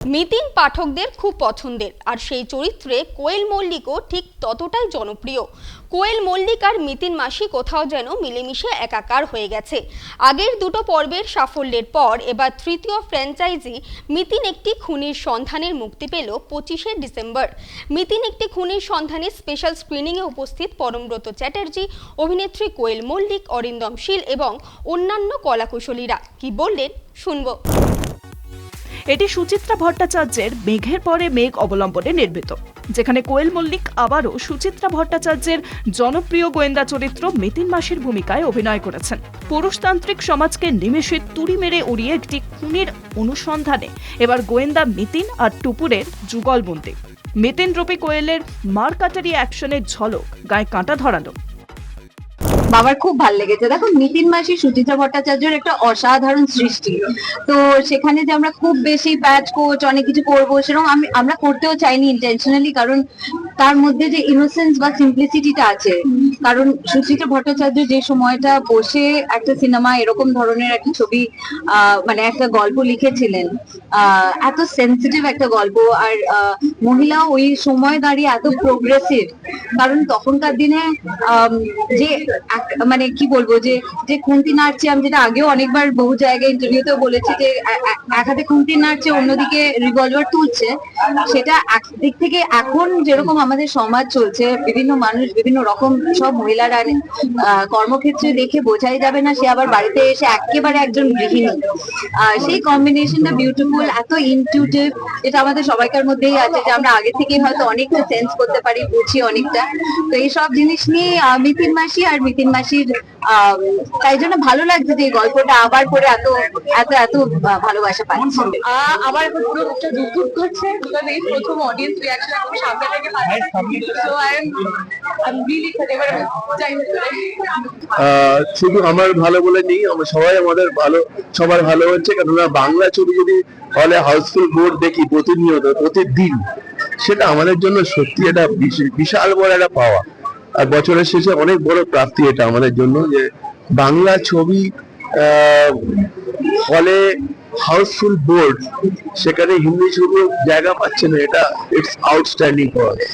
মিতিন পাঠকদের খুব পছন্দের, আর সেই চরিত্রে কোয়েল মল্লিকও ঠিক ততটাই জনপ্রিয়। কোয়েল মল্লিক আর মিতিন মাসি কোথাও যেন মিলেমিশে একাকার হয়ে গেছে। আগের দুটো পর্বের সাফল্যের পর এবার তৃতীয় ফ্র্যাঞ্চাইজি মিতিন একটি খুনির সন্ধানের মুক্তি পেল 25শে ডিসেম্বর। মিতিন একটি খুনির সন্ধানে স্পেশাল স্ক্রিনিংয়ে উপস্থিত পরমব্রত চ্যাটার্জি, অভিনেত্রী কোয়েল মল্লিক, অরিন্দম শীল এবং অন্যান্য কলাকুশলীরা কি বললেন শুনবো। এটি সুচিত্রা ভট্টাচার্যের মেঘের পরে মেঘ অবলম্বনে নির্মিত, যেখানে কোয়েল মল্লিক আবারও সুচিত্রা ভট্টাচার্যের জনপ্রিয় গোয়েন্দা চরিত্র মিতিন মাসির ভূমিকায় অভিনয় করেছেন। পুরুষতান্ত্রিক সমাজকে নিমেষে তুড়ি মেরে উড়িয়ে একটি খুনির অনুসন্ধানে এবার গোয়েন্দা মিতিন আর টুপুরের যুগলবন্দি। মিতিন রূপী কোয়েলের মারকাটারি অ্যাকশনের ঝলক গায়ে কাঁটা ধরালো। বাবার খুব ভালো লেগেছে। দেখো, মিতিন মাসি সুচিত্রা ভট্টাচার্যের একটা অসাধারণ সৃষ্টি। তো সেখানে যে আমরা খুব বেশি প্যাচ কোচ অনেক কিছু করবো সেরকম আমরা করতেও চাইনি ইন্টেনশনালি, কারণ তার মধ্যে যে ইনোসেন্স বা সিম্পলিসিটিটা আছে। কারণ সুচিত্রা ভট্টাচার্য যে সময়টা বসে একটা সিনেমা এরকম ধরনের একটা ছবি মানে একটা গল্প লিখেছিলেন, এত সেন্সিটিভ একটা গল্প, আর মহিলা ওই সময় দাঁড়িয়ে এত প্রোগ্রেসিভ। কারণ তখনকার দিনে যে মানে কি বলবো, যে যে খুন্তি নাড়ছে, আমি যেটা আগেও অনেকবার বহু জায়গায় ইন্টারভিউতেও বলেছি, যে এক হাতে খুন্তি নাড়ছে অন্যদিকে রিভলভার তুলছে, সেটা একদিক থেকে এখন যেরকম আমাদের সমাজ চলছে, বিভিন্ন মানুষ বিভিন্ন রকম সব মহিলারা কর্মক্ষেত্রে দেখে বোঝাই যাবে না সে আবার বাড়িতে এসে একেবারে একজন গৃহিণী। সেই কম্বিনেশনটা বিউটিফুল, এত ইনটিউটিভ, যেটা আমাদের সবাইকার মধ্যেই আছে, যে আমরা আগে থেকেই হয়তো অনেকটা সেন্স করতে পারি, বুঝি অনেকটা। তো এইসব জিনিস নিয়ে মিতিন মাসি আর মিতিন মাসির তাই জন্য ভালো লাগছে যে এই গল্পটা আবার করে এত এত এত ভালোবাসা পাচ্ছে। আবার এখন পুরো মুখটা দুধ করছে, বিকজ এই প্রথম অডিয়েন্স রিঅ্যাকশন আমি সামনে থেকে পাচ্ছি। So I am really excited. এবার যাই শুধু আমার ভালো বলে নেই, আমরা সবাই আমাদের ভালো, সবার ভালো হচ্ছে। কেননা বাংলা ছবি যদি হলে হাউসফুল বোর্ড দেখি প্রতিনিয়ত প্রতিদিন, সেটা আমাদের জন্য সত্যি এটা বিশাল বড় একটা পাওয়া। আর বছরের শেষে অনেক বড় প্রাপ্তি এটা আমাদের জন্য, যে বাংলা ছবি হলে হাউসফুল বোর্ড, সেখানে হিন্দি ছবি জায়গা পাচ্ছে না, এটা ইটস আউটস্ট্যান্ডিং ফর আস।